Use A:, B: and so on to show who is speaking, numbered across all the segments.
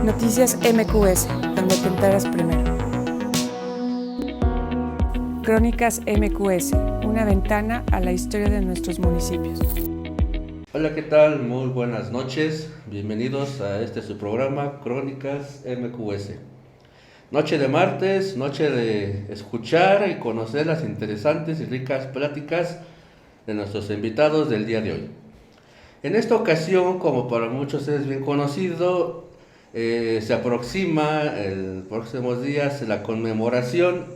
A: Noticias MQS, donde te enteras primero. Crónicas MQS, una ventana a la historia de nuestros municipios.
B: Hola, ¿qué tal? Muy buenas noches. Bienvenidos a su programa Crónicas MQS. Noche de martes, noche de escuchar y conocer las interesantes y ricas pláticas de nuestros invitados del día de hoy. En esta ocasión, como para muchos es bien conocido, se aproxima en próximos días la conmemoración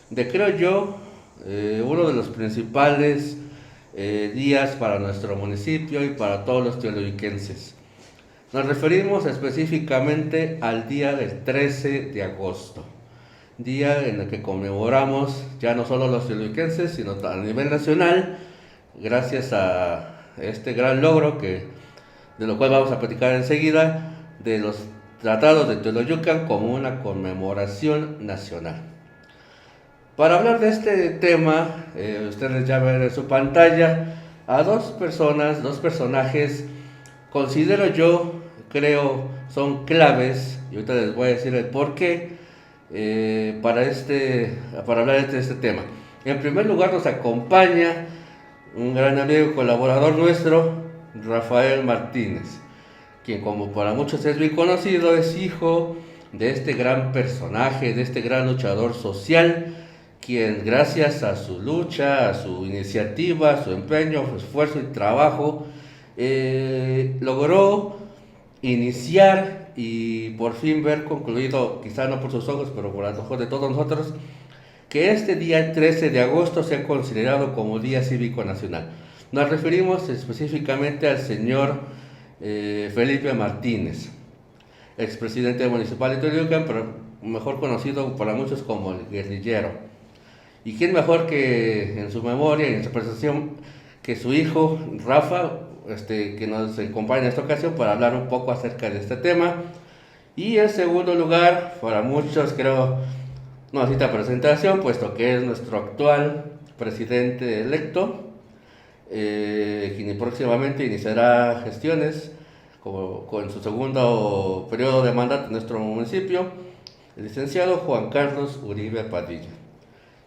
B: de, creo yo, uno de los principales días para nuestro municipio y para todos los teoloyuquenses. Nos referimos específicamente al día del 13 de agosto, día en el que conmemoramos ya no solo los teoloyuquenses, sino a nivel nacional, gracias a este gran logro de lo cual vamos a platicar enseguida, de los tratados de Teoloyucan como una conmemoración nacional. Para hablar de este tema, ustedes ya ven en su pantalla a dos personajes, considero yo, creo, son claves, y ahorita les voy a decir el porqué, para hablar de este tema. En primer lugar nos acompaña un gran amigo y colaborador nuestro, Rafael Martínez, quien como para muchos es bien conocido, es hijo de este gran personaje, de este gran luchador social, quien gracias a su lucha, a su iniciativa, a su empeño, su esfuerzo y trabajo, logró iniciar y por fin ver concluido, quizá no por sus ojos, pero por los ojos de todos nosotros, que este día 13 de agosto sea considerado como Día Cívico Nacional. Nos referimos específicamente al señor Felipe Martínez, expresidente municipal de Teoloyucan, pero mejor conocido para muchos como el guerrillero. ¿Y quién mejor que en su memoria y en su presentación que su hijo Rafa, que nos acompaña en esta ocasión para hablar un poco acerca de este tema? Y en segundo lugar, para muchos creo no necesita presentación, puesto que es nuestro actual presidente electo, quien próximamente iniciará gestiones con su segundo periodo de mandato en nuestro municipio, el licenciado Juan Carlos Uribe Padilla,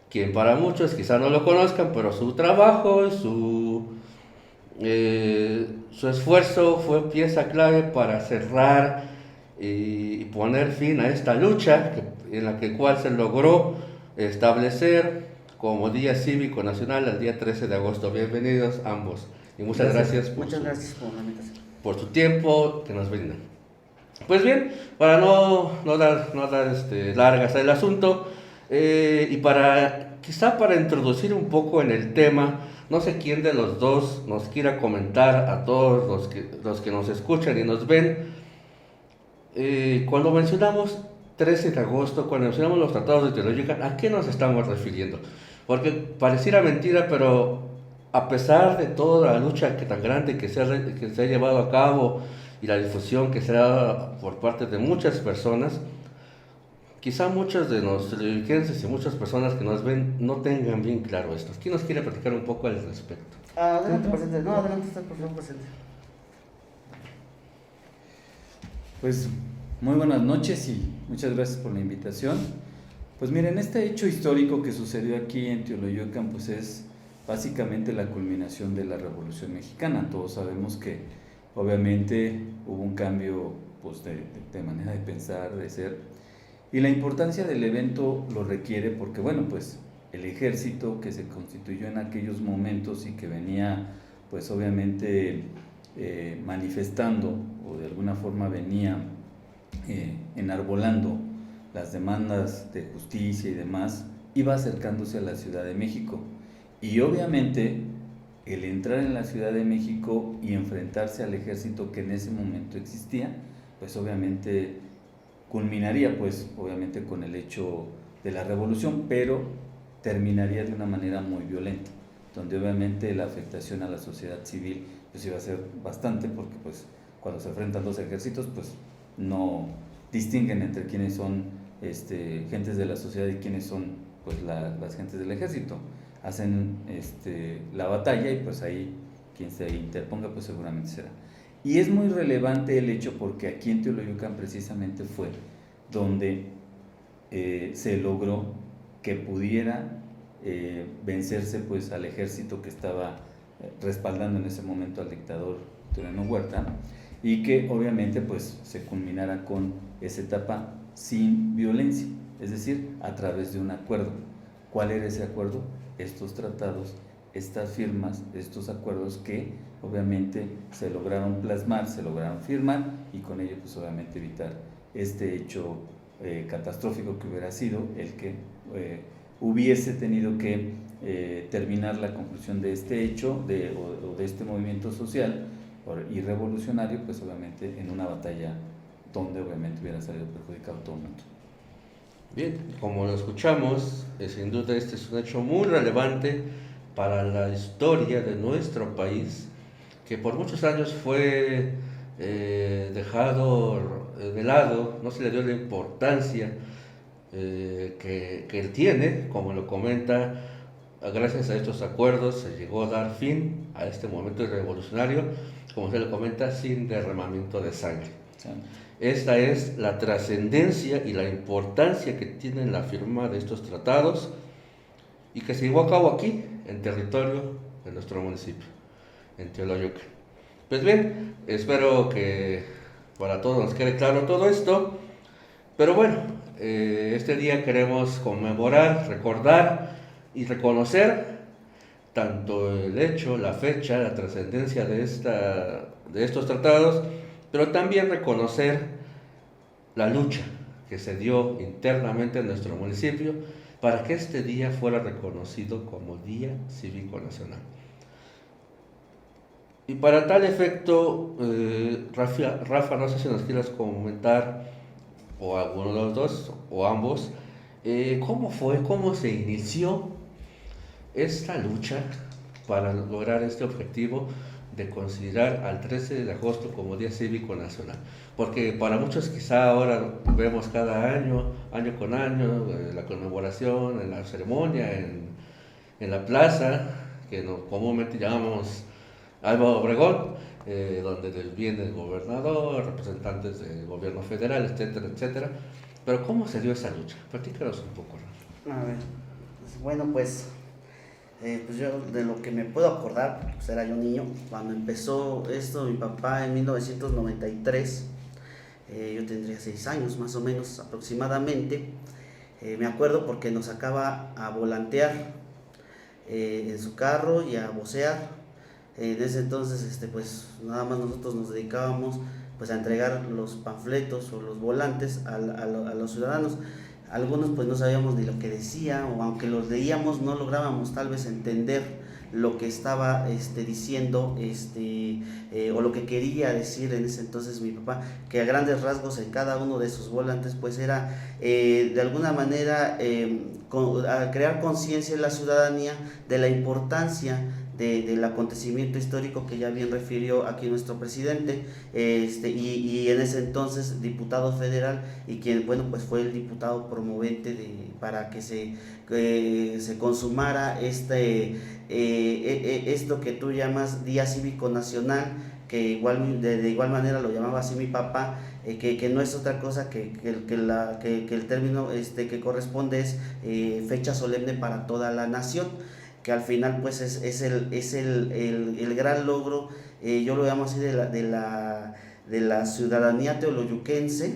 B: quien para muchos quizá no lo conozcan, pero su trabajo, su esfuerzo fue pieza clave para cerrar y poner fin a esta lucha en la cual se logró establecer como Día Cívico Nacional el día 13 de agosto. Bienvenidos ambos y muchas gracias por su tiempo que nos brindan. Pues bien, para no dar largas al asunto, y quizá para introducir un poco en el tema, no sé quién de los dos nos quiera comentar a todos los que nos escuchan y nos ven, cuando mencionamos 13 de agosto, cuando mencionamos los tratados de Teoloyucan, ¿a qué nos estamos refiriendo? Porque pareciera mentira, pero a pesar de toda la lucha tan grande que se ha llevado a cabo y la difusión que se ha dado por parte de muchas personas, quizá muchos de los teoloyuquenses y muchas personas que nos ven no tengan bien claro esto. ¿Quién nos quiere platicar un poco al respecto?
C: Adelante, presente. No, adelante, está por favor presente.
D: Pues muy buenas noches y muchas gracias por la invitación. Pues miren, este hecho histórico que sucedió aquí en Teoloyucan pues es básicamente la culminación de la Revolución Mexicana. Todos sabemos que obviamente hubo un cambio pues, de manera de pensar, de ser, y la importancia del evento lo requiere porque bueno, pues el ejército que se constituyó en aquellos momentos y que venía pues obviamente manifestando o de alguna forma venía enarbolando las demandas de justicia y demás, iba acercándose a la Ciudad de México. Y obviamente el entrar en la Ciudad de México y enfrentarse al ejército que en ese momento existía, pues obviamente culminaría pues obviamente con el hecho de la revolución, pero terminaría de una manera muy violenta, donde obviamente la afectación a la sociedad civil pues iba a ser bastante, porque pues cuando se enfrentan dos ejércitos pues no distinguen entre quiénes son gentes de la sociedad y quiénes son pues las gentes del ejército. Hacen la batalla y pues ahí quien se interponga pues seguramente será. Y es muy relevante el hecho porque aquí en Teoloyucan precisamente fue donde se logró que pudiera vencerse pues al ejército que estaba respaldando en ese momento al dictador Tulano Huerta, y que obviamente pues se culminara con esa etapa sin violencia, es decir, a través de un acuerdo. ¿Cuál era ese acuerdo? Estos tratados, estas firmas, estos acuerdos que obviamente se lograron plasmar, se lograron firmar, y con ello pues obviamente evitar este hecho catastrófico que hubiera sido el que hubiese tenido que terminar la conclusión de este hecho o de este movimiento social y revolucionario, pues obviamente en una batalla donde obviamente hubiera salido perjudicado todo el mundo.
B: Bien, como lo escuchamos, sin duda este es un hecho muy relevante para la historia de nuestro país, que por muchos años fue dejado de lado, no se le dio la importancia que él tiene. Como lo comenta, gracias a estos acuerdos se llegó a dar fin a este momento revolucionario, como se lo comenta, sin derramamiento de sangre.
D: Sí.
B: Esta es la trascendencia y la importancia que tiene la firma de estos tratados y que se llevó a cabo aquí, en territorio de nuestro municipio, en Teoloyucan. Pues bien, espero que para todos nos quede claro todo esto, pero bueno, este día queremos conmemorar, recordar y reconocer tanto el hecho, la fecha, la trascendencia de estos tratados, pero también reconocer la lucha que se dio internamente en nuestro municipio para que este día fuera reconocido como Día Cívico Nacional. Y para tal efecto, Rafa, no sé si nos quieras comentar, o alguno de los dos, o ambos, cómo se inició esta lucha para lograr este objetivo de considerar al 13 de agosto como Día Cívico Nacional. Porque para muchos quizá ahora vemos cada año con año, la conmemoración, en la ceremonia, en la plaza, que comúnmente llamamos Álvaro Obregón, donde viene el gobernador, representantes del gobierno federal, etcétera, etcétera. Pero ¿cómo se dio esa lucha? Platícanos un poco, Rafa.
C: A ver, bueno, pues yo de lo que me puedo acordar, pues era yo niño, cuando empezó esto, mi papá en 1993, yo tendría 6 años más o menos aproximadamente, me acuerdo porque nos sacaba a volantear en su carro y a vocear. En ese entonces pues nada más nosotros nos dedicábamos pues a entregar los panfletos o los volantes a los ciudadanos. Algunos pues no sabíamos ni lo que decía, o aunque los leíamos no lográbamos tal vez entender lo que estaba diciendo o lo que quería decir en ese entonces mi papá, que a grandes rasgos en cada uno de esos volantes pues era de alguna manera a crear conciencia en la ciudadanía de la importancia del acontecimiento histórico que ya bien refirió aquí nuestro presidente, y en ese entonces diputado federal, y quien pues fue el diputado promovente para que se consumara esto que tú llamas Día Cívico Nacional, que de igual manera lo llamaba así mi papá, que no es otra cosa que el término que corresponde es fecha solemne para toda la nación, que al final pues es el gran logro, yo lo llamo así, de la ciudadanía teoloyuquense,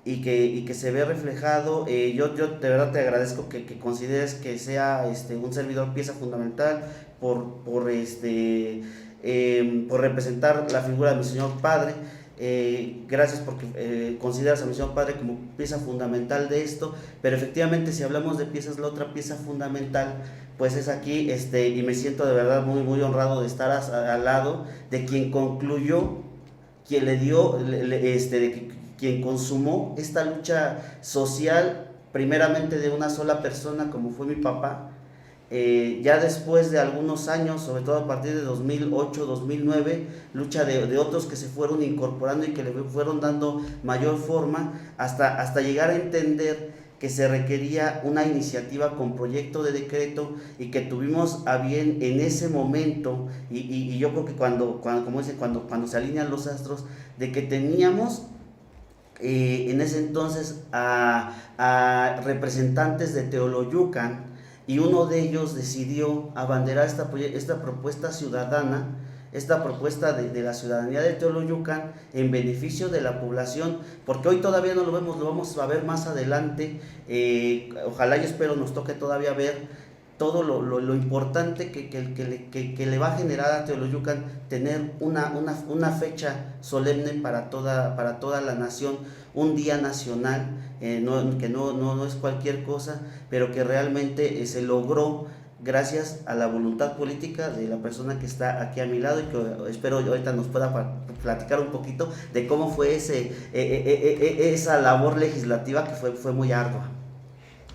C: y que se ve reflejado. Yo de verdad te agradezco que consideres que sea un servidor pieza fundamental por representar la figura de mi Señor Padre. Gracias porque consideras a mi Señor Padre como pieza fundamental de esto, pero efectivamente si hablamos de piezas, la otra pieza fundamental pues es aquí, y me siento de verdad muy, muy honrado de estar al lado de quien concluyó, quien le dio, quien consumó esta lucha social, primeramente de una sola persona como fue mi papá. Ya después de algunos años, sobre todo a partir de 2008, 2009, lucha de otros que se fueron incorporando y que le fueron dando mayor forma hasta llegar a entender que se requería una iniciativa con proyecto de decreto y que tuvimos a bien en ese momento, y yo creo que cuando se alinean los astros, de que teníamos en ese entonces a representantes de Teoloyucan, y uno de ellos decidió abanderar esta propuesta ciudadana, esta propuesta de la ciudadanía de Teoloyucan en beneficio de la población, porque hoy todavía no lo vemos, lo vamos a ver más adelante. Ojalá y espero nos toque todavía ver todo lo importante que le va a generar a Teoloyucan tener una fecha solemne para toda la nación, un día nacional, que no es cualquier cosa, pero que realmente se logró gracias a la voluntad política de la persona que está aquí a mi lado, y que espero ahorita nos pueda platicar un poquito de cómo fue esa labor legislativa que fue muy ardua.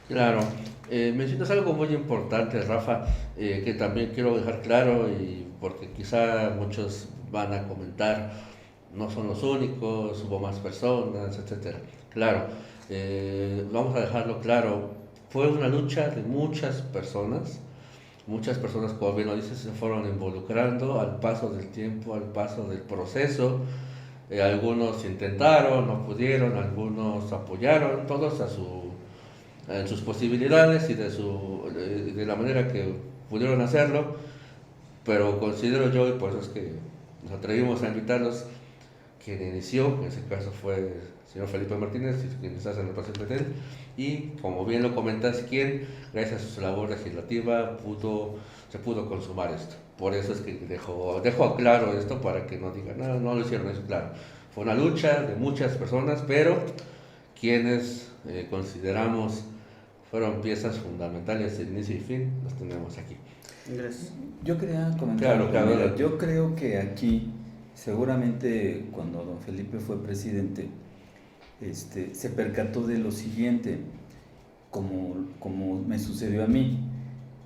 B: Claro, mencionas algo muy importante, Rafa, que también quiero dejar claro, y porque quizá muchos van a comentar, no son los únicos, hubo más personas, etcétera. Claro, vamos a dejarlo claro, fue una lucha de muchas personas, como bien lo dices, se fueron involucrando al paso del tiempo, al paso del proceso. Algunos intentaron, no pudieron, algunos apoyaron, todos en sus posibilidades y de la manera que pudieron hacerlo, pero considero yo, y por eso es que nos atrevimos a invitarlos, quien inició, en ese caso fue el señor Felipe Martínez, quien está en el proceso de él, y como bien lo comentas, quien gracias a su labor legislativa se pudo consumar esto. Por eso es que dejo claro esto, para que no digan, no lo hicieron eso, claro. Fue una lucha de muchas personas, pero quienes consideramos fueron piezas fundamentales de inicio y fin, los tenemos aquí.
C: Gracias.
D: Yo quería comentar,
B: Claro.
D: yo creo que aquí, seguramente cuando don Felipe fue presidente, se percató de lo siguiente, como me sucedió a mí.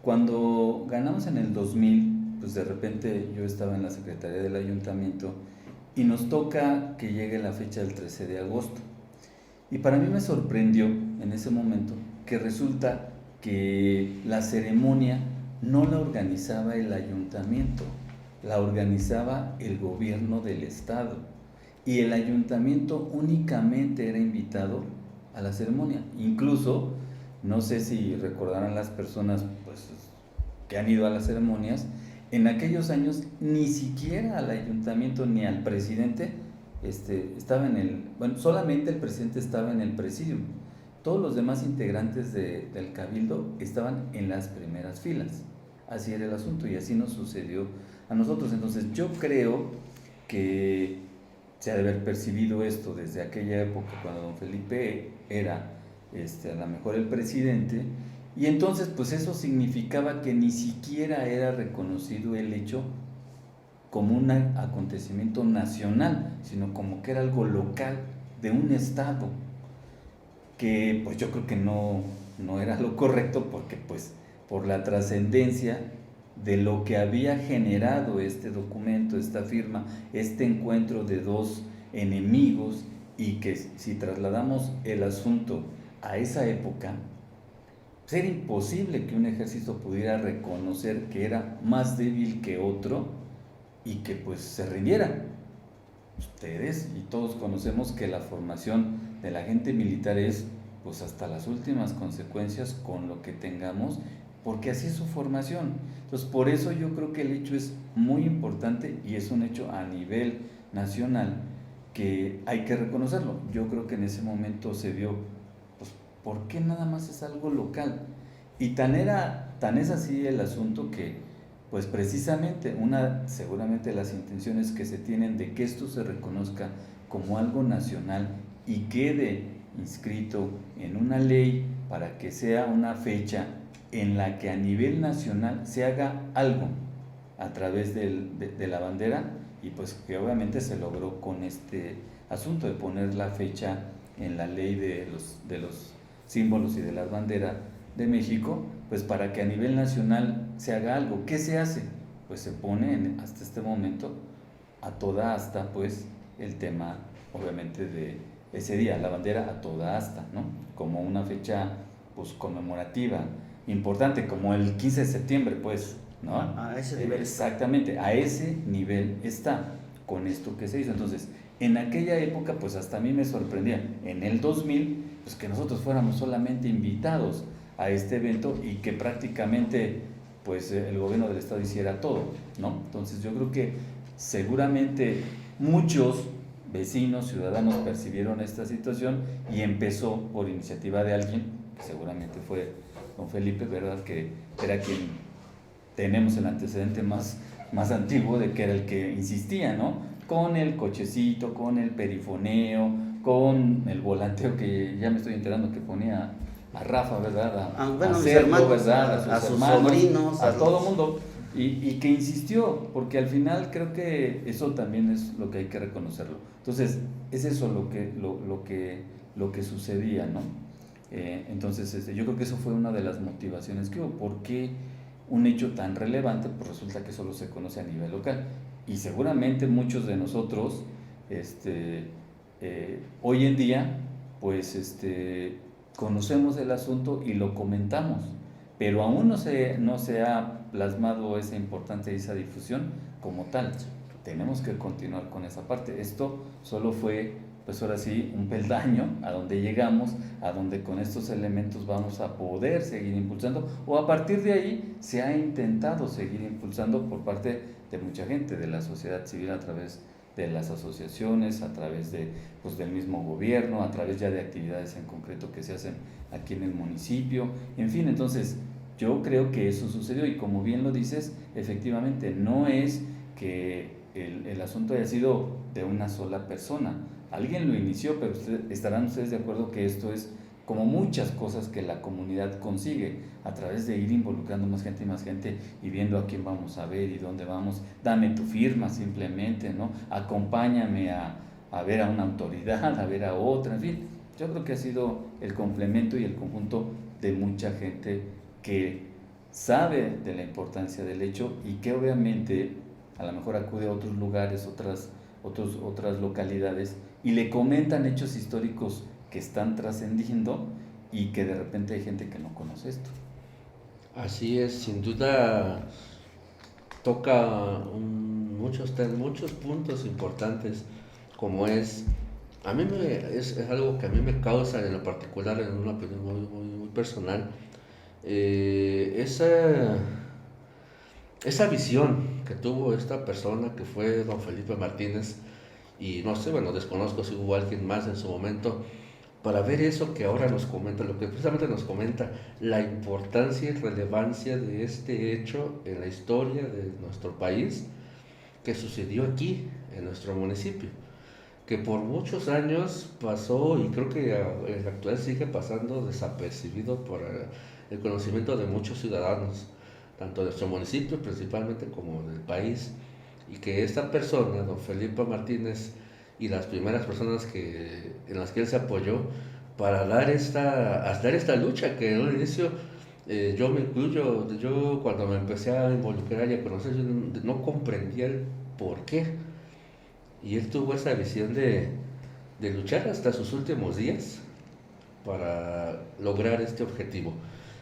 D: Cuando ganamos en el 2000, pues de repente yo estaba en la Secretaría del Ayuntamiento y nos toca que llegue la fecha del 13 de agosto. Y para mí me sorprendió en ese momento que resulta que la ceremonia no la organizaba el ayuntamiento, la organizaba el gobierno del estado, y el ayuntamiento únicamente era invitado a la ceremonia. Incluso, no sé si recordarán las personas pues, que han ido a las ceremonias, en aquellos años ni siquiera al ayuntamiento ni al presidente estaba solamente el presidente estaba en el presidium. Todos los demás integrantes del cabildo estaban en las primeras filas. Así era el asunto, y así nos sucedió a nosotros. Entonces yo creo que se ha de haber percibido esto desde aquella época, cuando don Felipe era a lo mejor el presidente, y entonces pues eso significaba que ni siquiera era reconocido el hecho como un acontecimiento nacional, sino como que era algo local de un estado, que pues yo creo que no era lo correcto, porque pues por la trascendencia de lo que había generado este documento, esta firma, este encuentro de dos enemigos, y que si trasladamos el asunto a esa época, pues era imposible que un ejército pudiera reconocer que era más débil que otro y que pues se rindiera. Ustedes y todos conocemos que la formación del agente militar es pues hasta las últimas consecuencias con lo que tengamos, porque así es su formación. Entonces por eso yo creo que el hecho es muy importante, y es un hecho a nivel nacional que hay que reconocerlo. Yo creo que en ese momento se vio, pues, ¿por qué nada más es algo local? Y tan es así el asunto que pues precisamente seguramente las intenciones que se tienen de que esto se reconozca como algo nacional y quede inscrito en una ley para que sea una fecha en la que a nivel nacional se haga algo a través de la bandera, y pues que obviamente se logró con este asunto de poner la fecha en la ley de los símbolos y de las banderas de México, pues para que a nivel nacional se haga algo. ¿Qué se hace? Pues se pone hasta este momento a toda asta pues el tema obviamente de ese día, la bandera a toda asta, ¿no? Como una fecha pues conmemorativa, importante, como el 15 de septiembre, pues, ¿no?
C: A ese nivel.
D: Exactamente, a ese nivel está con esto que se hizo. Entonces, en aquella época, pues hasta a mí me sorprendía, en el 2000, pues que nosotros fuéramos solamente invitados a este evento y que prácticamente, pues el gobierno del estado hiciera todo, ¿no? Entonces yo creo que seguramente muchos vecinos, ciudadanos percibieron esta situación y empezó por iniciativa de alguien, que seguramente fue don Felipe, ¿verdad? Que era quien tenemos el antecedente más antiguo de que era el que insistía, ¿no? Con el cochecito, con el perifoneo, con el volanteo que ya me estoy enterando que ponía a Rafa, ¿verdad?
C: Bueno,
D: a
C: mis
D: Sergio,
C: hermanos,
D: ¿verdad?
C: a sus
D: hermanos,
C: sobrinos,
D: a todo el mundo. Y que insistió, porque al final creo que eso también es lo que hay que reconocerlo. Entonces, es eso lo que sucedía, ¿no? Entonces, yo creo que eso fue una de las motivaciones que hubo. ¿Por qué un hecho tan relevante? Pues resulta que solo se conoce a nivel local. Y seguramente muchos de nosotros, hoy en día, pues, conocemos el asunto y lo comentamos, pero aún no se ha plasmado esa importancia y esa difusión como tal. Tenemos que continuar con esa parte. Esto solo fue, pues ahora sí, un peldaño a donde llegamos, a donde con estos elementos vamos a poder seguir impulsando, o a partir de ahí se ha intentado seguir impulsando por parte de mucha gente, de la sociedad civil, a través de las asociaciones, a través pues, del mismo gobierno, a través ya de actividades en concreto que se hacen aquí en el municipio, en fin. Entonces yo creo que eso sucedió y como bien lo dices, efectivamente no es que el asunto haya sido de una sola persona, alguien lo inició, pero estarán ustedes de acuerdo que esto es como muchas cosas que la comunidad consigue a través de ir involucrando más gente y viendo a quién vamos a ver y dónde vamos. Dame tu firma simplemente, ¿no? Acompáñame a ver a una autoridad, a ver a otra, en fin. Yo creo que ha sido el complemento y el conjunto de mucha gente que sabe de la importancia del hecho y que obviamente a lo mejor acude a otros lugares, otras localidades y le comentan hechos históricos que están trascendiendo y que de repente hay gente que no conoce esto.
B: Así es, sin duda toca muchos puntos importantes, como es algo que a mí me causa en lo particular, en una opinión muy personal, esa visión que tuvo esta persona que fue don Felipe Martínez, y no sé, bueno, desconozco si hubo alguien más en su momento, para ver eso que ahora nos comenta, lo que precisamente nos comenta, la importancia y relevancia de este hecho en la historia de nuestro país, que sucedió aquí, en nuestro municipio, que por muchos años pasó, y creo que en la actualidad sigue pasando desapercibido por el conocimiento de muchos ciudadanos, tanto de nuestro municipio principalmente como del país, y que esta persona, don Felipe Martínez, y las primeras personas en las que él se apoyó para dar esta lucha, que en un inicio yo me incluyo, yo cuando me empecé a involucrar y a conocer, yo no comprendía el por qué, y él tuvo esa visión de luchar hasta sus últimos días para lograr este objetivo.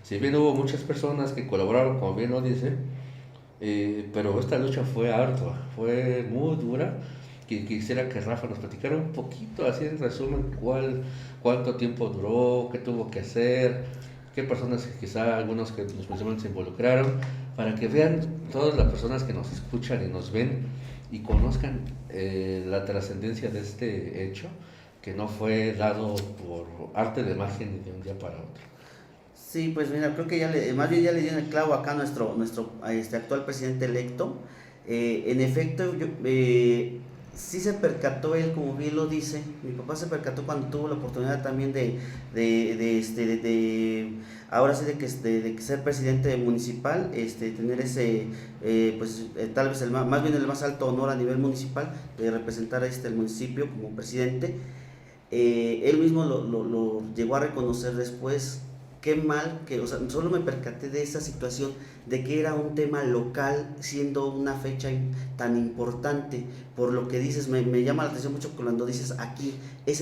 B: Si bien hubo muchas personas que colaboraron, como bien lo dice, pero esta lucha fue ardua, fue muy dura. Quisiera que Rafa nos platicara un poquito, así en resumen, cuánto tiempo duró, qué tuvo que hacer, qué personas, quizá algunos que nos principalmente se involucraron, para que vean todas las personas que nos escuchan y nos ven y conozcan la trascendencia de este hecho, que no fue dado por arte de magia ni de un día para otro.
C: Sí, pues mira, creo que más bien ya le dieron el clavo acá a nuestro actual presidente electo. En efecto, sí se percató él, como bien lo dice, mi papá se percató cuando tuvo la oportunidad también de ahora sí de que ser presidente municipal, tener ese, tal vez más bien el más alto honor a nivel municipal, de representar el municipio como presidente. Él mismo lo llegó a reconocer después, qué mal, que, o sea, solo me percaté de esa situación, de que era un tema local, siendo una fecha tan importante. Por lo que dices, me llama la atención mucho cuando dices aquí,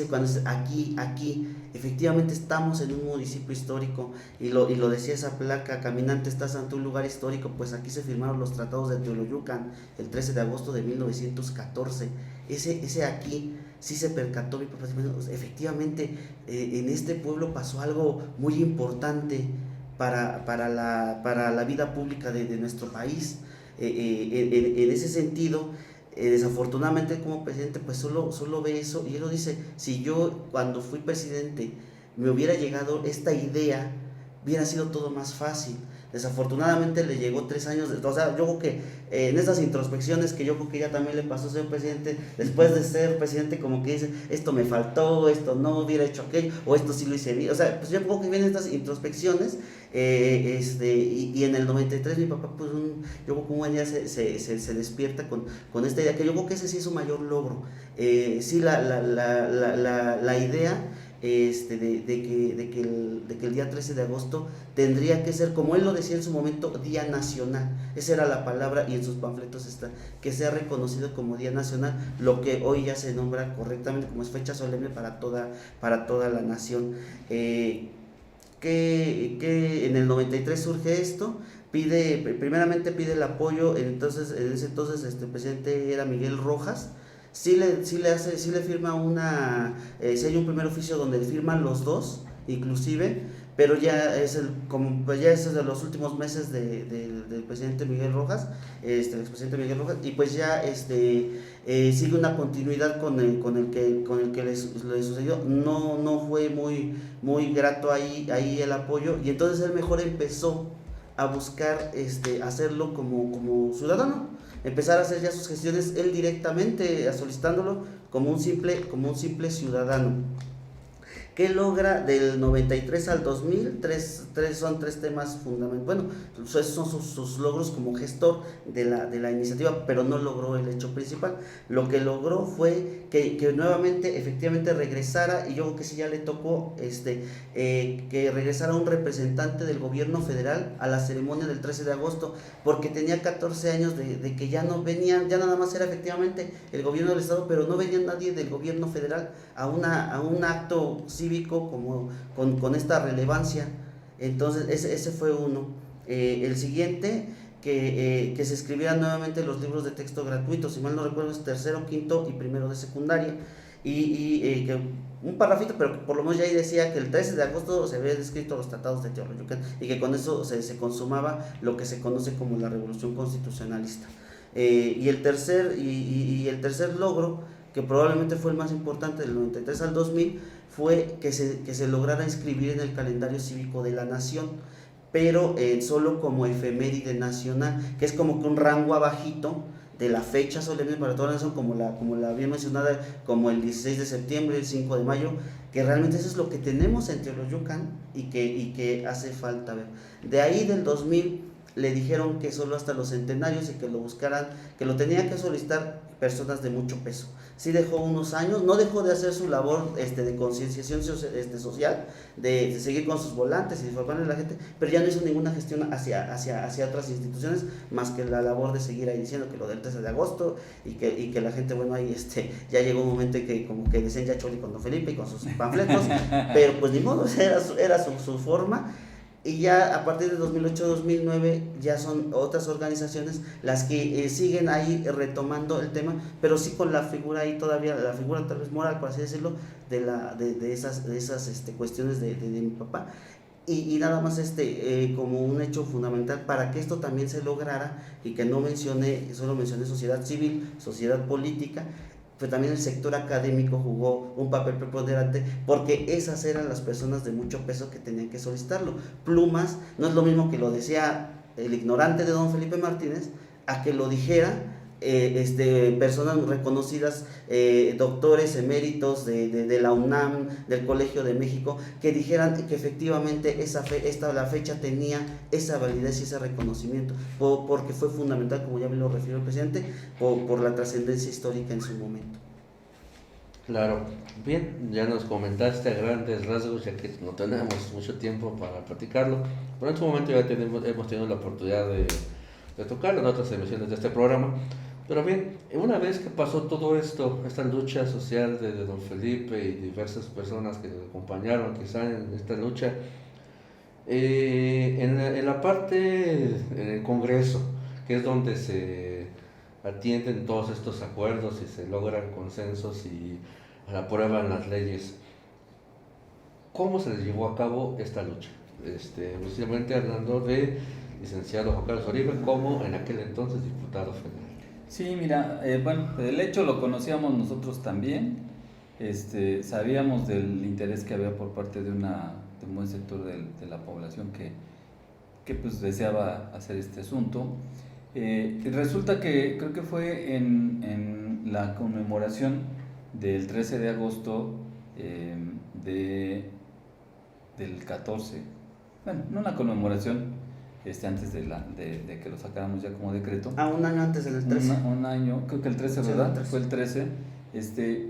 C: cuando dices aquí, efectivamente estamos en un municipio histórico, y lo decía esa placa: caminante, estás ante un lugar histórico, pues aquí se firmaron los tratados de Teoloyucan el 13 de agosto de 1914. Ese aquí sí se percató mi papá, efectivamente, en este pueblo pasó algo muy importante para la vida pública de nuestro país. En ese sentido, desafortunadamente como presidente pues solo ve eso, y él lo dice: si yo cuando fui presidente me hubiera llegado esta idea, hubiera sido todo más fácil. Desafortunadamente le llegó 3 años, o sea, yo creo que en esas introspecciones que yo creo que ya también le pasó a ser presidente, después de ser presidente, como que dice: esto me faltó, esto no hubiera hecho aquello, o esto sí lo hice bien. O sea, pues yo creo que vienen estas introspecciones, y en el 93 mi papá, pues yo creo que un buen día se despierta con esta idea, que yo creo que ese sí es su mayor logro. Sí, la idea de que el día 13 de agosto tendría que ser, como él lo decía en su momento, día nacional. Esa era la palabra, y en sus panfletos está, que sea reconocido como día nacional, lo que hoy ya se nombra correctamente como es fecha solemne para toda la nación. Que en el 93 surge esto, primeramente pide el apoyo. En ese entonces el presidente era Miguel Rojas. Sí le firma sí hay un primer oficio donde firman los dos, inclusive, pero ya es de los últimos meses del presidente Miguel Rojas, el expresidente Miguel Rojas, y pues ya sigue una continuidad con el que le sucedió. No fue muy grato ahí el apoyo, y entonces él mejor empezó a buscar hacerlo como ciudadano, empezar a hacer ya sus gestiones él directamente, solicitándolo como un simple ciudadano. ¿Qué logra del 93 al 2000? Son tres temas fundamentales. Bueno, esos son sus logros como gestor de la iniciativa, pero no logró el hecho principal. Lo que logró fue que nuevamente, efectivamente, regresara, y yo creo que sí ya le tocó que regresara un representante del gobierno federal a la ceremonia del 13 de agosto, porque tenía 14 años de que ya no venían, ya nada más era efectivamente el gobierno del estado, pero no venía nadie del gobierno federal a un acto cívico como con esta relevancia. Entonces ese fue uno. El siguiente, que se escribieran nuevamente los libros de texto gratuitos, si mal no recuerdo es tercero, quinto y primero de secundaria, y que un parrafito, pero por lo menos ya ahí decía que el 13 de agosto se habían escrito los tratados de Teoloyucan, y que con eso se consumaba lo que se conoce como la revolución constitucionalista. Y el tercer logro, que probablemente fue el más importante del 93 al 2000, fue que se lograra inscribir en el calendario cívico de la nación, pero solo como efeméride nacional, que es como que un rango abajito de la fecha solemne para toda la nación, como la bien mencionada, como el 16 de septiembre, el 5 de mayo, que realmente eso es lo que tenemos en Teoloyucan, y que hace falta ver. De ahí del 2000 le dijeron que solo hasta los centenarios, y que lo buscaran, que lo tenían que solicitar personas de mucho peso. Sí dejó unos años, no dejó de hacer su labor de concienciación social, de seguir con sus volantes y de informarle a la gente, pero ya no hizo ninguna gestión hacia otras instituciones, más que la labor de seguir ahí diciendo que lo del 13 de agosto, y que la gente, bueno, ahí ya llegó un momento en que como que decían ya choli con don Felipe y con sus panfletos, pero pues ni modo, era su forma. Y ya a partir de 2008-2009 ya son otras organizaciones las que siguen ahí retomando el tema, pero sí con la figura ahí todavía, la figura tal vez moral, por así decirlo, de esas cuestiones de mi papá. Y nada más como un hecho fundamental para que esto también se lograra, y que no solo mencioné sociedad civil, sociedad política, pero también el sector académico jugó un papel preponderante, porque esas eran las personas de mucho peso que tenían que solicitarlo. Plumas, no es lo mismo que lo decía el ignorante de don Felipe Martínez, a que lo dijera personas reconocidas, doctores eméritos de la UNAM, del Colegio de México, que dijeran que efectivamente la fecha tenía esa validez y ese reconocimiento, porque fue fundamental, como ya me lo refirió el presidente, por la trascendencia histórica en su momento.
B: Claro, bien, ya nos comentaste a grandes rasgos, ya que no tenemos mucho tiempo para platicarlo, pero en su momento ya hemos tenido la oportunidad de tocarlo en otras emisiones de este programa. Pero bien, una vez que pasó todo esto, esta lucha social de don Felipe y diversas personas que nos acompañaron quizá en esta lucha, en la parte, en el Congreso, que es donde se atienden todos estos acuerdos y se logran consensos y aprueban las leyes, ¿cómo se les llevó a cabo esta lucha? Precisamente hablando de licenciado Juan Carlos Oribe como en aquel entonces diputado federal.
D: Sí, mira, bueno, el hecho lo conocíamos nosotros también, sabíamos del interés que había por parte de un buen sector de la población que pues deseaba hacer este asunto. Resulta que creo que fue en la conmemoración del 13 de agosto del 14, bueno, no una conmemoración, antes de que lo sacáramos ya como decreto.
C: Un año antes, en el 13.
D: Un año, creo que el 13,
C: sí,
D: ¿verdad?
C: El 13.
D: Fue el 13.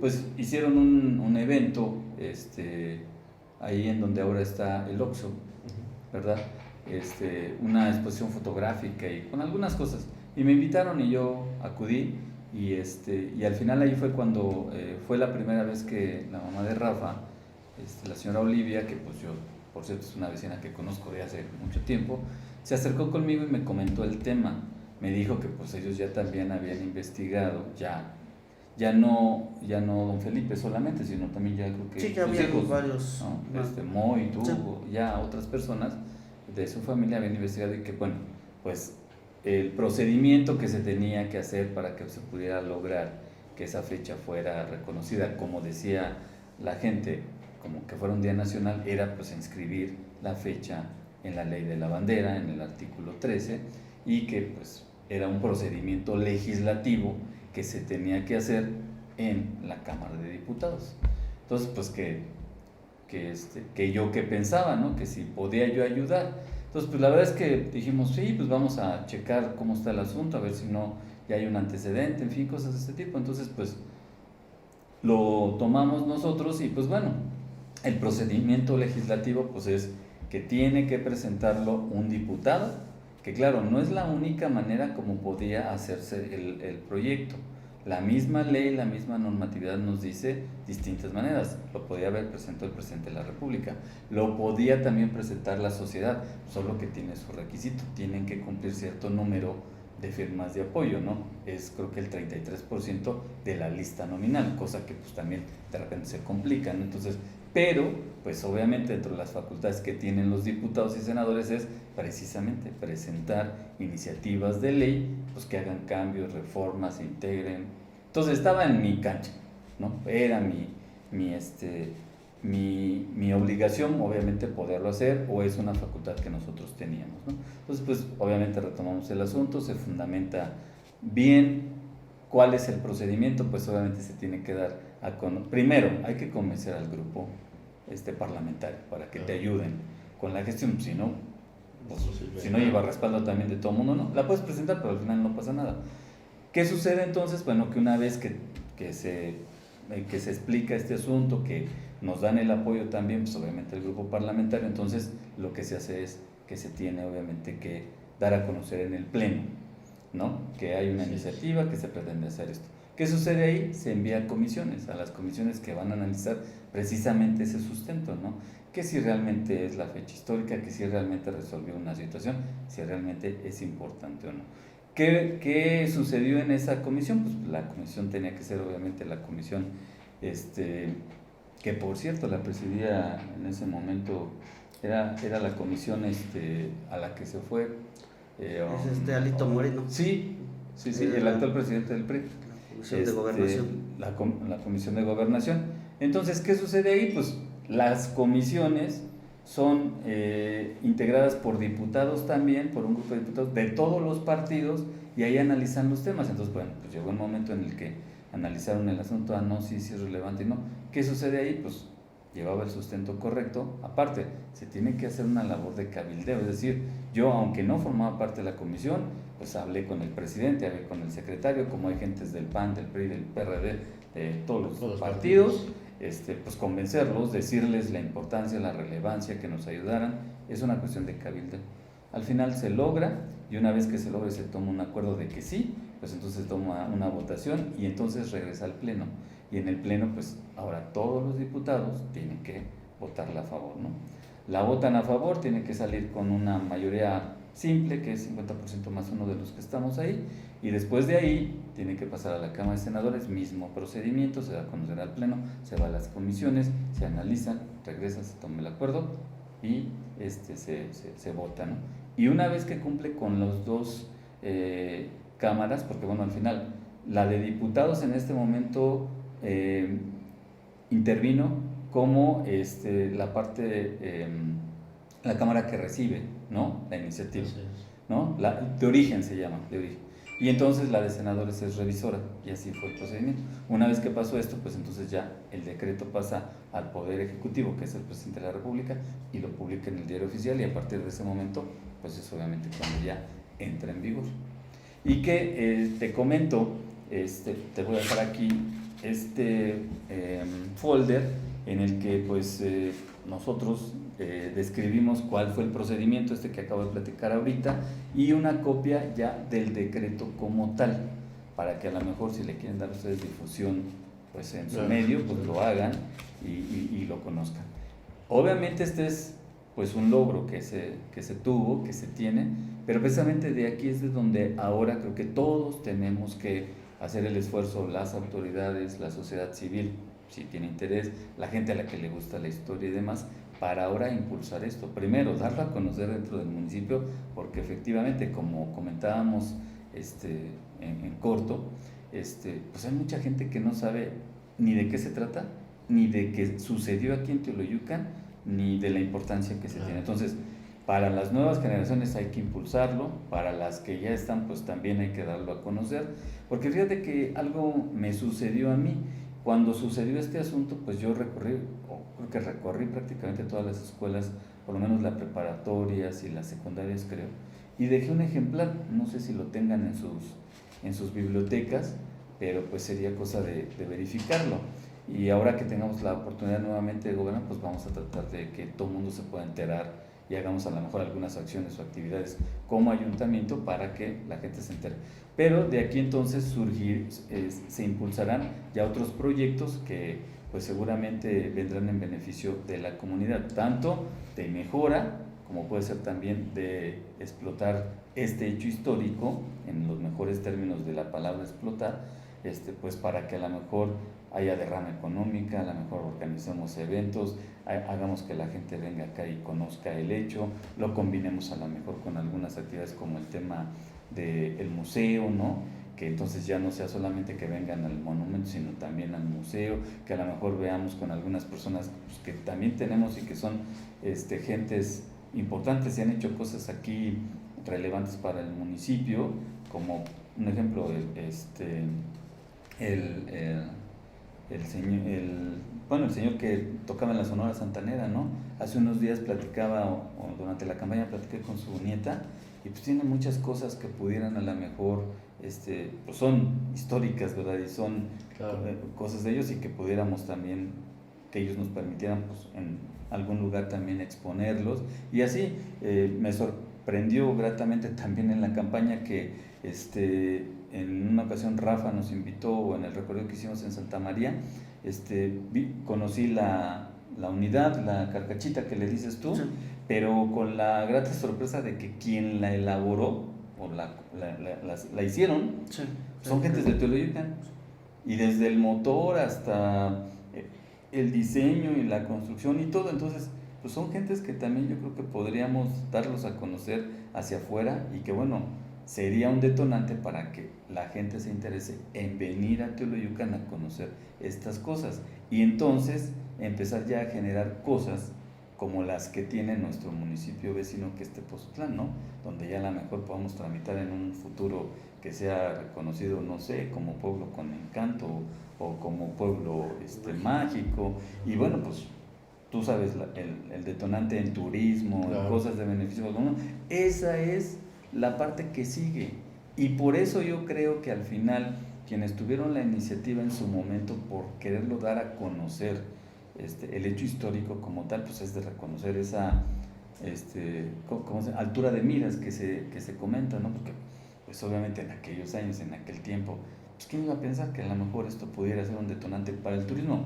D: Pues hicieron un evento ahí en donde ahora está el Oxxo, ¿verdad? Una exposición fotográfica y con algunas cosas. Y me invitaron y yo acudí y al final ahí fue cuando fue la primera vez que la mamá de Rafa, la señora Olivia, que pues yo, por cierto, es una vecina que conozco de hace mucho tiempo, se acercó conmigo y me comentó el tema. Me dijo que pues ellos ya también habían investigado, ya no don Felipe solamente, sino también ya creo que
C: Sí, ya había varios,
D: ¿no? Moy, tú, sí, ya otras personas de su familia habían investigado y que bueno, pues el procedimiento que se tenía que hacer para que se pudiera lograr que esa fecha fuera reconocida, como decía la gente, como que fuera un día nacional, era pues inscribir la fecha en la ley de la bandera, en el artículo 13, y que pues era un procedimiento legislativo que se tenía que hacer en la Cámara de Diputados. Entonces pues que yo que pensaba, ¿no? Que si podía yo ayudar. Entonces pues la verdad es que dijimos, sí, pues vamos a checar cómo está el asunto, a ver si no ya hay un antecedente, en fin, cosas de este tipo. Entonces pues lo tomamos nosotros y pues bueno, el procedimiento legislativo pues es que tiene que presentarlo un diputado, que claro, no es la única manera como podía hacerse el proyecto. La misma ley, la misma normatividad nos dice distintas maneras. Lo podía haber presentado el presidente de la República, lo podía también presentar la sociedad, solo que tiene su requisito, tienen que cumplir cierto número de firmas de apoyo, ¿no? Es creo que el 33% de la lista nominal, cosa que pues también de repente se complica, ¿no? Entonces, pero pues obviamente dentro de las facultades que tienen los diputados y senadores es precisamente presentar iniciativas de ley pues que hagan cambios, reformas, se integren. Entonces estaba en mi cancha, ¿no? Era mi obligación obviamente poderlo hacer, o es una facultad que nosotros teníamos, ¿no? Entonces pues obviamente retomamos el asunto, se fundamenta bien cuál es el procedimiento, pues obviamente se tiene que dar primero hay que convencer al grupo parlamentario para que te ayuden con la gestión, si no lleva respaldo también de todo el mundo, no, la puedes presentar pero al final no pasa nada. ¿Qué sucede entonces? Bueno, que una vez que se explica este asunto, que nos dan el apoyo también, pues obviamente el grupo parlamentario, entonces lo que se hace es que se tiene obviamente que dar a conocer en el pleno, ¿no? Que hay una iniciativa que se pretende hacer esto. ¿Qué sucede ahí? Se envía a comisiones, a las comisiones que van a analizar precisamente ese sustento, ¿no? Que si realmente es la fecha histórica, que si realmente resolvió una situación, si realmente es importante o no. ¿Qué sucedió en esa comisión? Pues la comisión tenía que ser obviamente la comisión, que por cierto la presidía en ese momento, era la comisión a la que se fue.
C: Es Alito Moreno.
D: Sí, el actual presidente del PRI.
C: Comisión de Gobernación.
D: La Comisión de Gobernación. Entonces, ¿qué sucede ahí? Pues las comisiones son integradas por diputados también, por un grupo de diputados de todos los partidos, y ahí analizan los temas. Entonces, bueno, pues llegó un momento en el que analizaron el asunto, no, sí es relevante y no. ¿Qué sucede ahí? Pues llevaba el sustento correcto. Aparte, se tiene que hacer una labor de cabildeo, es decir, yo aunque no formaba parte de la comisión, pues hablé con el presidente, hablé con el secretario, como hay gentes del PAN, del PRI, del PRD, de todos
B: Todos
D: los
B: los
D: partidos, pues convencerlos, decirles la importancia, la relevancia, que nos ayudaran. Es una cuestión de cabildo. Al final se logra, y una vez que se logra se toma un acuerdo de que sí, pues entonces toma una votación y entonces regresa al pleno. Y en el pleno, pues ahora todos los diputados tienen que votarla a favor, ¿no? La votan a favor, tiene que salir con una mayoría simple, que es 50% más uno de los que estamos ahí, y después de ahí tiene que pasar a la Cámara de Senadores, mismo procedimiento, se va a conocer al pleno, se va a las comisiones, se analizan, regresa, se toma el acuerdo y se vota, ¿no? Y una vez que cumple con los dos cámaras, porque bueno, al final la de diputados en este momento intervino como la parte, la cámara que recibe, ¿no?, la iniciativa, ¿no? De origen se llama, de origen. Y entonces la de senadores es revisora, y así fue el procedimiento. Una vez que pasó esto, pues entonces ya el decreto pasa al Poder Ejecutivo, que es el presidente de la República, y lo publica en el Diario Oficial, y a partir de ese momento, pues es obviamente cuando ya entra en vigor. Y que te comento, te voy a dejar aquí folder en el que pues nosotros describimos cuál fue el procedimiento que acabo de platicar ahorita, y una copia ya del decreto como tal, para que a lo mejor si le quieren dar a ustedes difusión pues en su medio, pues lo hagan y lo conozcan. Obviamente es pues un logro que se tuvo, que se tiene, pero precisamente de aquí es de donde ahora creo que todos tenemos que hacer el esfuerzo, las autoridades, la sociedad civil, si tiene interés, la gente a la que le gusta la historia y demás, para ahora impulsar esto. Primero, darlo a conocer dentro del municipio, porque efectivamente, como comentábamos en corto, pues hay mucha gente que no sabe ni de qué se trata, ni de qué sucedió aquí en Teoloyucan, ni de la importancia que se tiene. Entonces, para las nuevas generaciones hay que impulsarlo, para las que ya están, pues también hay que darlo a conocer, porque fíjate que algo me sucedió a mí. Cuando sucedió este asunto, pues yo recorrí prácticamente todas las escuelas, por lo menos las preparatorias y las secundarias, creo, y dejé un ejemplar. No sé si lo tengan en sus bibliotecas, pero pues sería cosa de verificarlo. Y ahora que tengamos la oportunidad nuevamente de gobernar, pues vamos a tratar de que todo el mundo se pueda enterar y hagamos a lo mejor algunas acciones o actividades como ayuntamiento para que la gente se entere. Pero de aquí entonces se impulsarán ya otros proyectos que pues seguramente vendrán en beneficio de la comunidad, tanto de mejora como puede ser también de explotar este hecho histórico en los mejores términos de la palabra explotar, pues para que a lo mejor haya derrama económica, a lo mejor organicemos eventos, hagamos que la gente venga acá y conozca el hecho, lo combinemos a lo mejor con algunas actividades como el tema del museo, ¿no? Que entonces ya no sea solamente que vengan al monumento, sino también al museo, que a lo mejor veamos con algunas personas pues, que también tenemos y que son gentes importantes y han hecho cosas aquí relevantes para el municipio, como un ejemplo, el señor que tocaba en la Sonora Santanera, ¿no? Hace unos días platicaba, o durante la campaña platiqué con su nieta, y pues tiene muchas cosas que pudieran a lo mejor, pues son históricas, ¿verdad? Y son cosas de ellos, y que pudiéramos también, que ellos nos permitieran pues en algún lugar también exponerlos. Y así me sorprendió gratamente también en la campaña que en una ocasión Rafa nos invitó en el recorrido que hicimos en Santa María, conocí la unidad, la carcachita que le dices tú, sí, pero con la grata sorpresa de que quien la elaboró o la hicieron, sí, son gentes de Teoloyucan, y desde el motor hasta el diseño y la construcción y todo. Entonces pues son gentes que también yo creo que podríamos darlos a conocer hacia afuera, y que bueno, sería un detonante para que la gente se interese en venir a Teoloyucan a conocer estas cosas, y entonces empezar ya a generar cosas como las que tiene nuestro municipio vecino, que es Tepoztlán, ¿no? Donde ya a lo mejor podamos tramitar en un futuro que sea reconocido, no sé, como pueblo con encanto o como pueblo mágico. Y bueno, pues tú sabes, el detonante en turismo, claro, cosas de beneficio común, esa es la parte que sigue. Y por eso yo creo que al final quienes tuvieron la iniciativa en su momento por quererlo dar a conocer, el hecho histórico como tal, pues es de reconocer esa altura de miras que se comenta, ¿no? Porque pues obviamente en aquellos años, en aquel tiempo, pues ¿quién iba a pensar que a lo mejor esto pudiera ser un detonante para el turismo?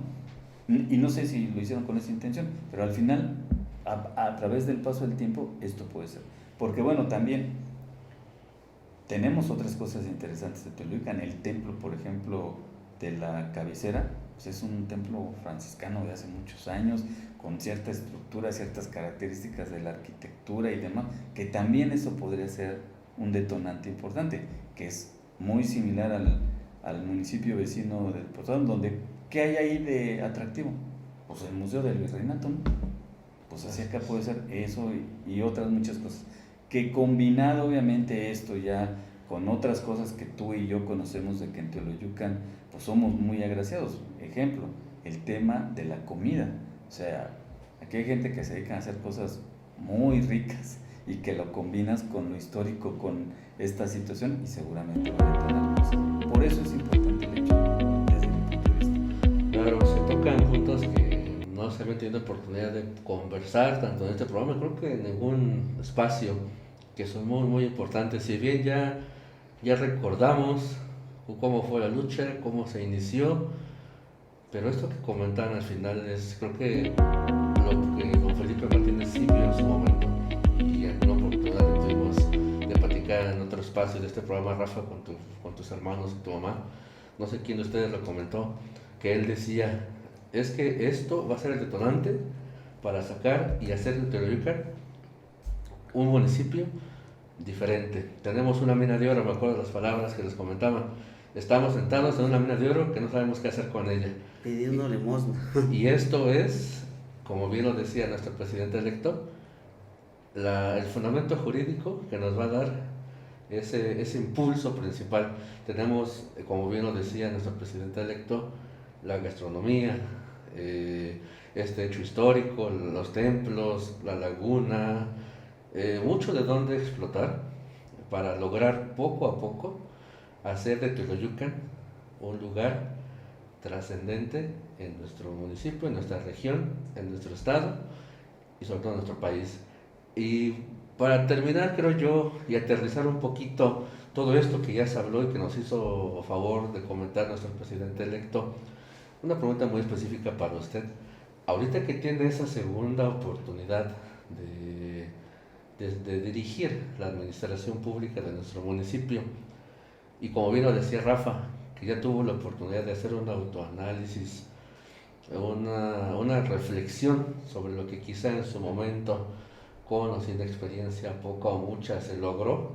D: Y no sé si lo hicieron con esa intención, pero al final, a través del paso del tiempo, esto puede ser. Porque bueno, también tenemos otras cosas interesantes de Teoloyucan. El templo, por ejemplo, de la cabecera, pues es un templo franciscano de hace muchos años, con cierta estructura, ciertas características de la arquitectura y demás, que también eso podría ser un detonante importante, que es muy similar al municipio vecino del Potrón, donde ¿qué hay ahí de atractivo? Pues el Museo del Virreinato, ¿no? Pues así acá puede ser eso y otras muchas cosas, que combinado obviamente esto ya con otras cosas que tú y yo conocemos de que en Teoloyucan pues somos muy agraciados. Ejemplo, el tema de la comida. O sea, aquí hay gente que se dedica a hacer cosas muy ricas y que lo combinas con lo histórico, con esta situación y seguramente va a detonar cosas. Por eso es importante el hecho, desde mi punto de vista.
B: Claro, se tocan puntos que no se había tenido oportunidad de conversar tanto en este programa, creo que en ningún espacio, que son muy, muy importantes. Si bien ya recordamos cómo fue la lucha, cómo se inició, pero esto que comentan al final es, creo que lo que don Felipe Martínez sí vio en su momento, y en una oportunidad que tuvimos de platicar en otro espacio de este programa, Rafa, con tus hermanos y tu mamá, no sé quién de ustedes lo comentó, que él decía, es que esto va a ser el detonante para sacar y hacer de Teoloyucan un municipio diferente. Tenemos una mina de oro, me acuerdo de las palabras que les comentaba. Estamos sentados en una mina de oro que no sabemos qué hacer con ella.
C: Pidiendo limosna.
B: Y esto es, como bien lo decía nuestro presidente electo, el fundamento jurídico que nos va a dar ese impulso principal. Tenemos, como bien lo decía nuestro presidente electo, la gastronomía, este hecho histórico, los templos, la laguna, mucho de dónde explotar para lograr poco a poco hacer de Teoloyucan un lugar trascendente en nuestro municipio, en nuestra región, en nuestro estado y sobre todo en nuestro país. Y para terminar, creo yo, y aterrizar un poquito todo esto que ya se habló y que nos hizo favor de comentar nuestro presidente electo, una pregunta muy específica para usted. Ahorita que tiene esa segunda oportunidad de dirigir la administración pública de nuestro municipio, y como bien lo decía Rafa, que ya tuvo la oportunidad de hacer un autoanálisis, una reflexión sobre lo que quizá en su momento, con o sin experiencia, poca o mucha, se logró,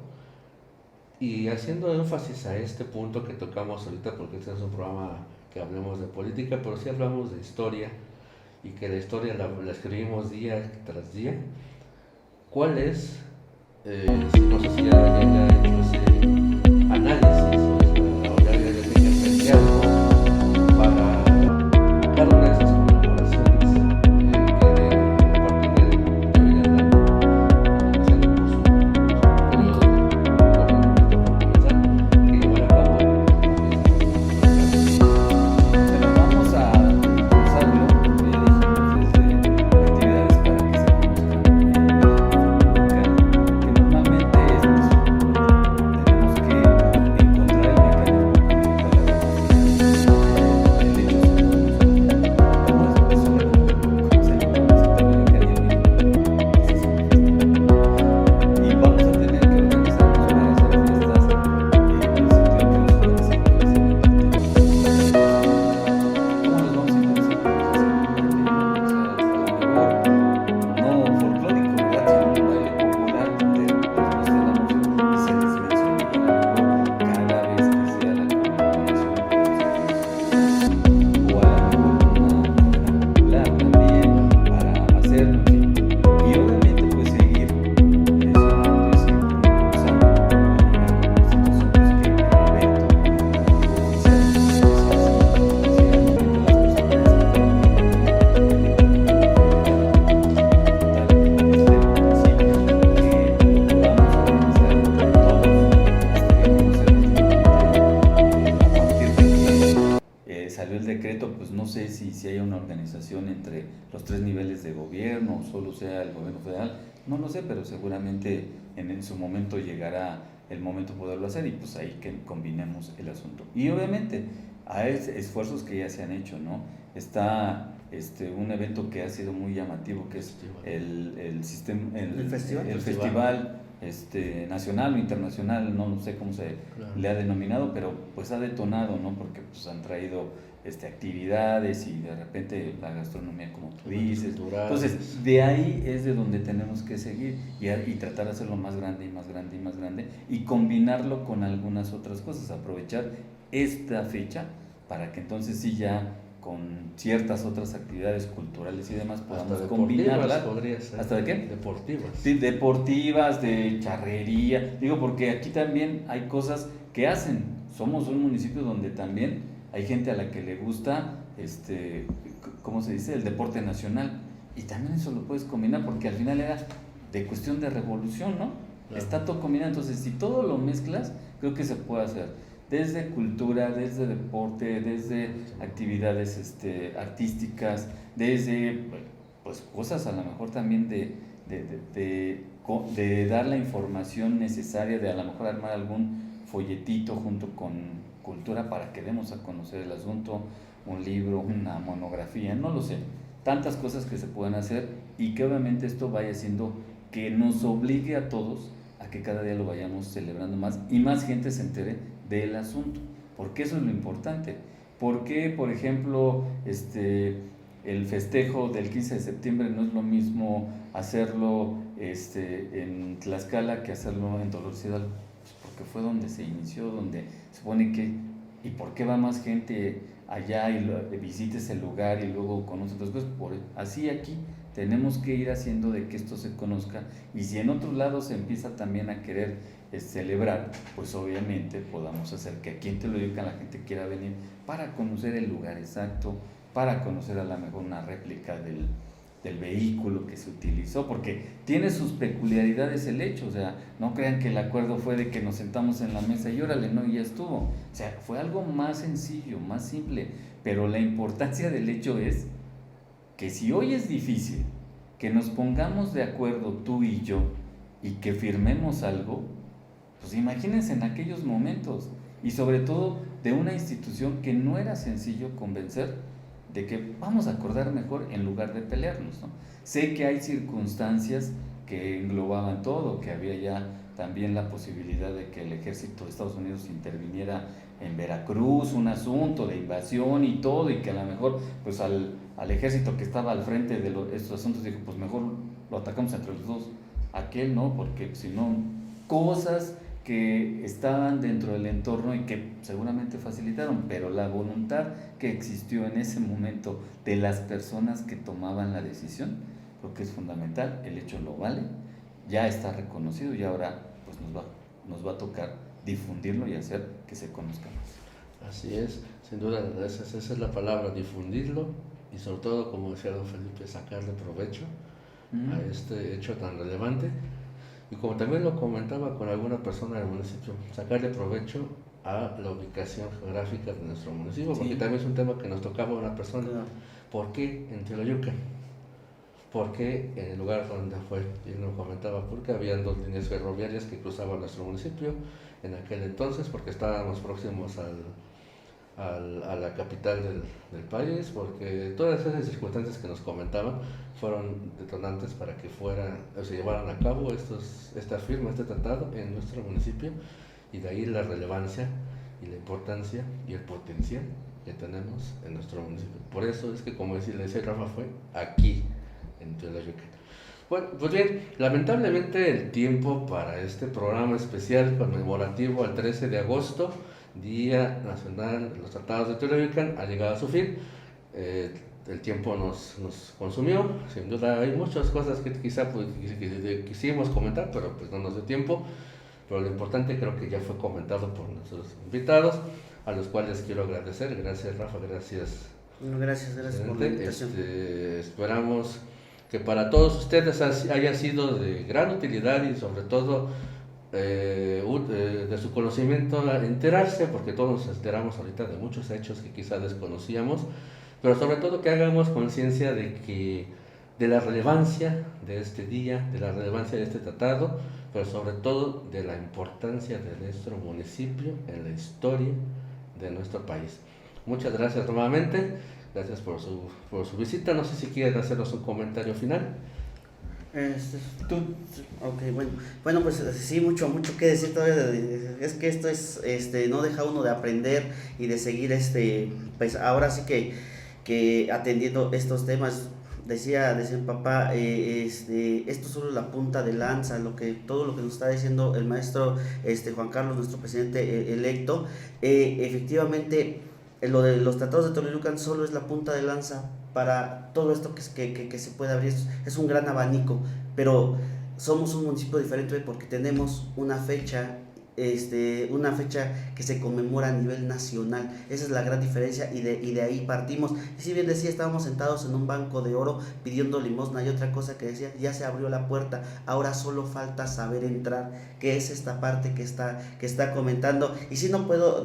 B: y haciendo énfasis a este punto que tocamos ahorita, porque este es un programa que hablemos de política, pero sí hablamos de historia, y que la historia la escribimos día tras día. ¿Cuál es, no sé si ya haya hecho ese análisis o ya haya planteado para cada una de esas conmemoraciones que a partir de deberían dar, iniciando por su periodo por comenzar, que llevar a cabo
D: Pero vamos a impulsarlo, como ya dijimos, desde actividades para que se conozcan que normalmente tenemos que encontrar organización entre los 3 niveles de gobierno, o solo sea el gobierno federal, no lo sé, pero seguramente en su momento llegará el momento de poderlo hacer y pues ahí que combinemos el asunto. Y obviamente hay esfuerzos que ya se han hecho, ¿no? Está un evento que ha sido muy llamativo, que es el festival nacional o internacional, no sé cómo se le ha denominado, pero pues ha detonado, ¿no? Porque pues han traído actividades y de repente la gastronomía, como tú dices. Entonces, de ahí es de donde tenemos que seguir y tratar de hacerlo más grande y más grande y más grande y combinarlo con algunas otras cosas, aprovechar esta fecha para que entonces sí ya con ciertas otras actividades culturales y demás podamos combinarlas. ¿Hasta de qué?
B: Deportivas.
D: Sí, deportivas, de charrería. Digo, porque aquí también hay cosas que hacen. Somos un municipio donde también hay gente a la que le gusta, ¿cómo se dice? El deporte nacional. Y también eso lo puedes combinar porque al final era de cuestión de revolución, ¿no? Claro. Está todo combinado. Entonces, si todo lo mezclas, creo que se puede hacer. Desde cultura, desde deporte, desde actividades artísticas, desde pues cosas a lo mejor también de dar la información necesaria, de a lo mejor armar algún folletito junto con cultura para que demos a conocer el asunto, un libro, una monografía, no lo sé, tantas cosas que se pueden hacer y que obviamente esto vaya haciendo que nos obligue a todos a que cada día lo vayamos celebrando más y más gente se entere del asunto, porque eso es lo importante. ¿Por qué, por ejemplo, el festejo del 15 de septiembre no es lo mismo hacerlo en Tlaxcala que hacerlo en Dolores Hidalgo? Pues porque fue donde se inició, donde se supone que, ¿y por qué va más gente allá y visita ese lugar y luego conoce otras cosas? Así aquí tenemos que ir haciendo de que esto se conozca y si en otros lados se empieza también a querer celebrar, pues obviamente podamos hacer que aquí en Teoloyucan la gente quiera venir para conocer el lugar exacto, para conocer a lo mejor una réplica del vehículo que se utilizó, porque tiene sus peculiaridades el hecho, o sea, no crean que el acuerdo fue de que nos sentamos en la mesa y órale, no, y ya estuvo, o sea, fue algo más sencillo, más simple, pero la importancia del hecho es que si hoy es difícil que nos pongamos de acuerdo tú y yo y que firmemos algo, pues imagínense en aquellos momentos y sobre todo de una institución que no era sencillo convencer de que vamos a acordar mejor en lugar de pelearnos, ¿no? Sé que hay circunstancias que englobaban todo, que había ya también la posibilidad de que el ejército de Estados Unidos interviniera en Veracruz, un asunto de invasión y todo, y que a lo mejor pues al ejército que estaba al frente de estos asuntos dijo, pues mejor lo atacamos entre los dos, aquel no, porque si no, cosas que estaban dentro del entorno y que seguramente facilitaron, pero la voluntad que existió en ese momento de las personas que tomaban la decisión, creo que es fundamental, el hecho lo vale, ya está reconocido y ahora pues nos va a tocar difundirlo y hacer que se conozca más.
B: Así es, sin duda, esa es la palabra, difundirlo y sobre todo, como decía don Felipe, sacarle provecho a este hecho tan relevante. Y como también lo comentaba con alguna persona del municipio, sacarle provecho a la ubicación geográfica de nuestro municipio, porque también es un tema que nos tocaba a una persona. ¿Por qué en Teoloyucan? ¿Por qué en el lugar donde fue? Y nos comentaba, porque habían 2 líneas ferroviarias que cruzaban nuestro municipio en aquel entonces, porque estábamos próximos a la capital del país, porque todas esas circunstancias que nos comentaban fueron detonantes para que se llevaran a cabo esta firma, este tratado en nuestro municipio, y de ahí la relevancia y la importancia y el potencial que tenemos en nuestro municipio. Por eso es que, como le decía Rafa, fue aquí en Teoloyucan. Bueno, pues bien, lamentablemente el tiempo para este programa especial conmemorativo al 13 de agosto, Día Nacional de los Tratados de Teoloyucan, ha llegado a su fin. El tiempo nos consumió, sin duda hay muchas cosas que quizá quisimos comentar, pero pues no nos dio tiempo. Pero lo importante creo que ya fue comentado por nuestros invitados, a los cuales quiero agradecer. Gracias Rafa, gracias.
C: Gracias por la invitación.
B: Esperamos que para todos ustedes haya sido de gran utilidad y sobre todo de su conocimiento enterarse, porque todos nos enteramos ahorita de muchos hechos que quizá desconocíamos, pero sobre todo que hagamos conciencia de la relevancia de este día, de la relevancia de este tratado, pero sobre todo de la importancia de nuestro municipio en la historia de nuestro país. Muchas gracias nuevamente, gracias por su visita. No sé si quieren hacernos un comentario final.
C: Tú. Ok, bueno, pues sí, mucho que decir todavía. Es que esto es, no deja uno de aprender y de seguir, pues ahora sí que atendiendo estos temas. Decía mi papá, esto solo es la punta de lanza, todo lo que nos está diciendo el maestro Juan Carlos, nuestro presidente electo. Efectivamente, lo de los tratados de Toluyucan solo es la punta de lanza para todo esto que se puede abrir. Es un gran abanico, pero somos un municipio diferente porque tenemos una fecha que se conmemora a nivel nacional. Esa es la gran diferencia, y de ahí partimos. Y si bien decía, estábamos sentados en un banco de oro pidiendo limosna, y otra cosa que decía, ya se abrió la puerta, ahora solo falta saber entrar, que es esta parte que está comentando. Y si no puedo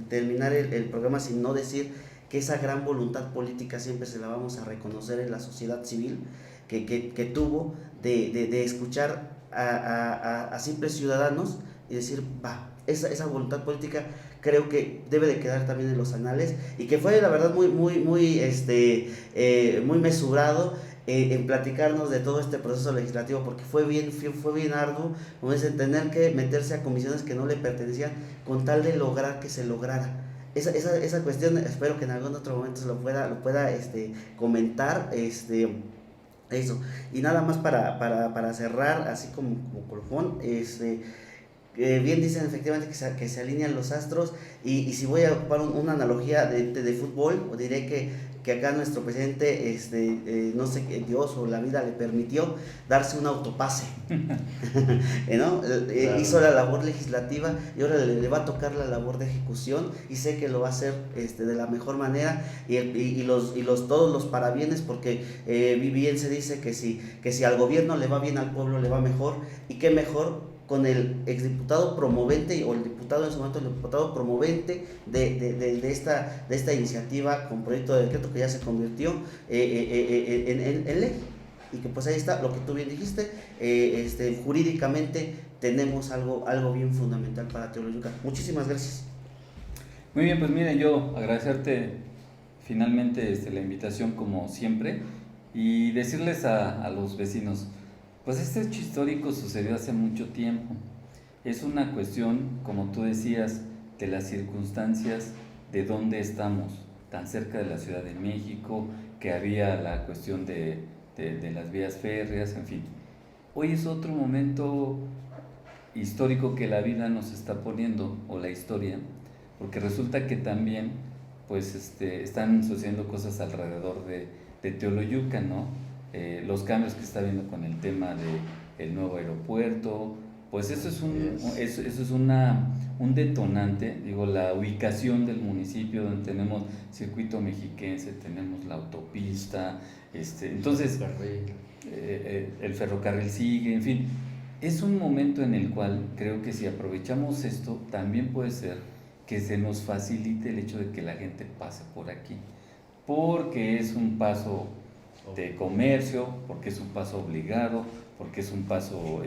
C: terminar el programa sin no decir que esa gran voluntad política siempre se la vamos a reconocer en la sociedad civil que tuvo de escuchar a simples ciudadanos y decir, esa voluntad política creo que debe de quedar también en los anales, y que fue la verdad muy mesurado en platicarnos de todo este proceso legislativo, porque fue bien arduo, como dicen, tener que meterse a comisiones que no le pertenecían con tal de lograr que se lograra. Esa cuestión, espero que en algún otro momento se lo pueda comentar, eso. Y nada más para cerrar, así como colofón, bien dicen efectivamente que se alinean los astros, y si voy a ocupar una analogía de fútbol, o diré que acá nuestro presidente, no sé, Dios o la vida le permitió darse un autopase, ¿no? Claro. Hizo la labor legislativa, y ahora le va a tocar la labor de ejecución, y sé que lo va a hacer de la mejor manera, y todos los parabienes, porque bien se dice que si al gobierno le va bien, al pueblo le va mejor, y qué mejor con el exdiputado promovente, o el diputado en su momento, el diputado promovente de esta iniciativa con proyecto de decreto que ya se convirtió en ley, y que pues ahí está lo que tú bien dijiste, jurídicamente tenemos algo bien fundamental para Teoloyucan. Muchísimas gracias.
D: Muy bien, pues mire, yo agradecerte finalmente la invitación como siempre, y decirles a los vecinos, pues este hecho histórico sucedió hace mucho tiempo. Es una cuestión, como tú decías, de las circunstancias de dónde estamos, tan cerca de la Ciudad de México, que había la cuestión de las vías férreas, en fin. Hoy es otro momento histórico que la vida nos está poniendo, o la historia, porque resulta que también pues están sucediendo cosas alrededor de Teoloyucan, ¿no? Los cambios que está habiendo con el tema del nuevo aeropuerto, pues eso es un detonante, digo, la ubicación del municipio, donde tenemos circuito mexiquense, tenemos la autopista, entonces el ferrocarril sigue, en fin, es un momento en el cual creo que si aprovechamos esto, también puede ser que se nos facilite el hecho de que la gente pase por aquí, porque es un paso de comercio, porque es un paso obligado, porque es un paso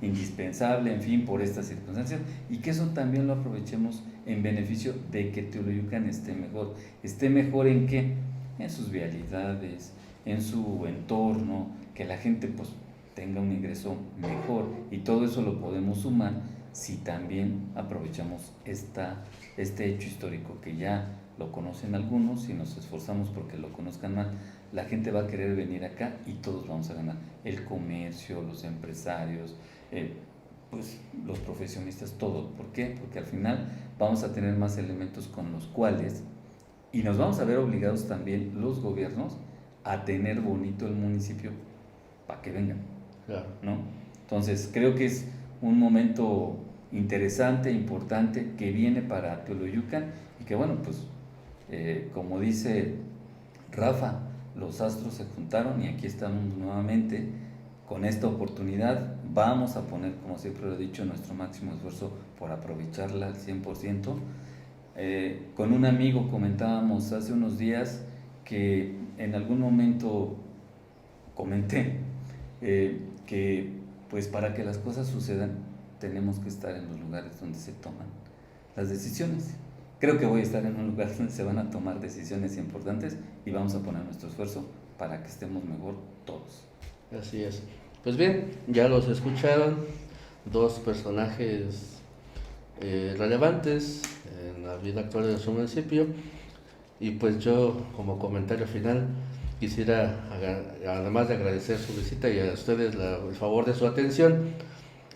D: indispensable, en fin, por estas circunstancias, y que eso también lo aprovechemos en beneficio de que Teoloyucan esté mejor ¿en qué? En sus vialidades, en su entorno, que la gente pues tenga un ingreso mejor, y todo eso lo podemos sumar si también aprovechamos este hecho histórico que ya lo conocen algunos, y nos esforzamos porque lo conozcan más. La gente va a querer venir acá y todos vamos a ganar. El comercio, los empresarios, pues los profesionistas, todo. ¿Por qué? Porque al final vamos a tener más elementos con los cuales, y nos vamos a ver obligados también los gobiernos a tener bonito el municipio para que vengan. Claro. ¿No? Entonces creo que es un momento interesante, importante, que viene para Teoloyucan, y que bueno, pues como dice Rafa, los astros se juntaron y aquí estamos nuevamente con esta oportunidad. Vamos a poner, como siempre lo he dicho, nuestro máximo esfuerzo por aprovecharla al 100%, Con un amigo comentábamos hace unos días que en algún momento comenté que pues para que las cosas sucedan tenemos que estar en los lugares donde se toman las decisiones. Creo que voy a estar en un lugar donde se van a tomar decisiones importantes y vamos a poner nuestro esfuerzo para que estemos mejor todos.
B: Así es. Pues bien, ya los escucharon, dos personajes relevantes en la vida actual de nuestro municipio, y pues yo como comentario final quisiera, además de agradecer su visita y a ustedes el favor de su atención,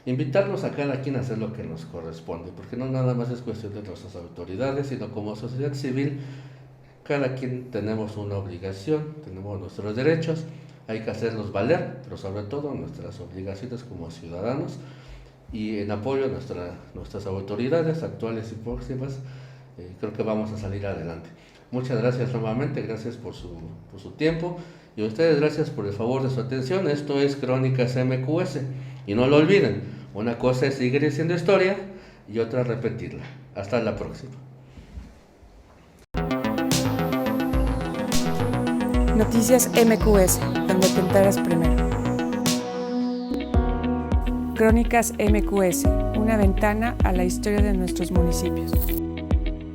B: invitarnos a cada quien a hacer lo que nos corresponde, porque no nada más es cuestión de nuestras autoridades, sino como sociedad civil, cada quien tenemos una obligación, tenemos nuestros derechos, hay que hacerlos valer, pero sobre todo nuestras obligaciones como ciudadanos, y en apoyo a nuestras autoridades actuales y próximas, creo que vamos a salir adelante. Muchas gracias nuevamente, gracias por su tiempo, y a ustedes gracias por el favor de su atención. Esto es Crónicas MQS, y no lo olviden, una cosa es seguir siendo historia y otra repetirla. Hasta la próxima.
A: Noticias MQS, donde te enteras primero. Crónicas MQS, una ventana a la historia de nuestros municipios.